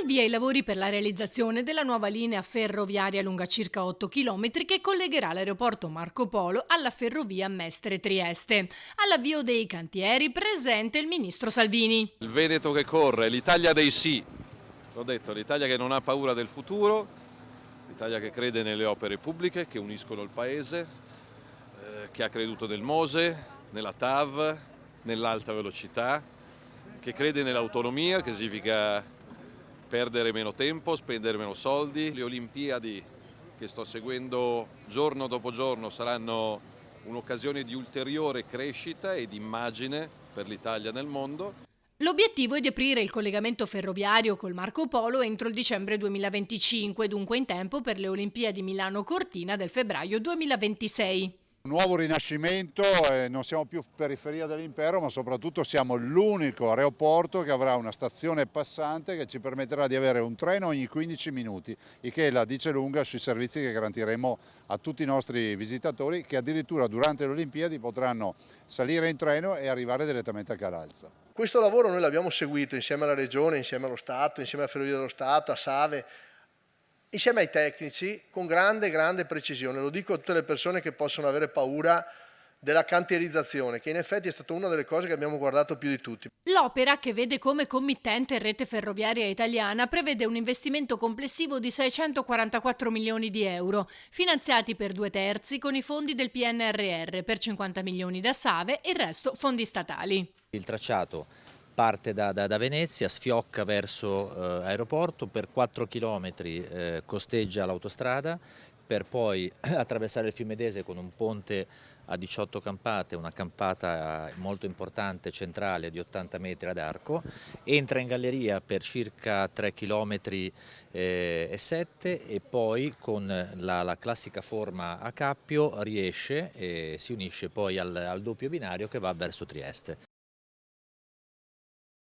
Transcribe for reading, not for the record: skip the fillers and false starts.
via i lavori per la realizzazione della nuova linea ferroviaria lunga circa 8 km che collegherà l'aeroporto Marco Polo alla ferrovia Mestre-Trieste. All'avvio dei cantieri presente il ministro Salvini. Il Veneto che corre, l'Italia dei sì, l'ho detto, l'Italia che non ha paura del futuro, l'Italia che crede nelle opere pubbliche che uniscono il paese, che ha creduto nel Mose, nella TAV, nell'alta velocità, che crede nell'autonomia, che significa perdere meno tempo, spendere meno soldi. Le Olimpiadi che sto seguendo giorno dopo giorno saranno un'occasione di ulteriore crescita e di immagine per l'Italia nel mondo. L'obiettivo è di aprire il collegamento ferroviario col Marco Polo entro il dicembre 2025, dunque in tempo per le Olimpiadi Milano-Cortina del febbraio 2026. Un nuovo rinascimento, non siamo più periferia dell'impero, ma soprattutto siamo l'unico aeroporto che avrà una stazione passante che ci permetterà di avere un treno ogni 15 minuti, il che la dice lunga sui servizi che garantiremo a tutti i nostri visitatori che addirittura durante le Olimpiadi potranno salire in treno e arrivare direttamente a Calalza. Questo lavoro noi l'abbiamo seguito insieme alla Regione, insieme allo Stato, insieme a Ferrovie dello Stato, a Save, insieme ai tecnici, con grande precisione. Lo dico a tutte le persone che possono avere paura della cantierizzazione, che in effetti è stata una delle cose che abbiamo guardato più di tutti. L'opera, che vede come committente Rete Ferroviaria Italiana, prevede un investimento complessivo di 644 milioni di euro, finanziati per 2/3 con i fondi del PNRR, per 50 milioni da Save e il resto fondi statali. Il tracciato parte da Venezia, sfiocca verso aeroporto, per 4 km costeggia l'autostrada, per poi attraversare il fiume Dese con un ponte a 18 campate, una campata molto importante centrale di 80 metri ad arco, entra in galleria per circa 3 km e 7 e poi con la classica forma a cappio riesce e si unisce poi al doppio binario che va verso Trieste.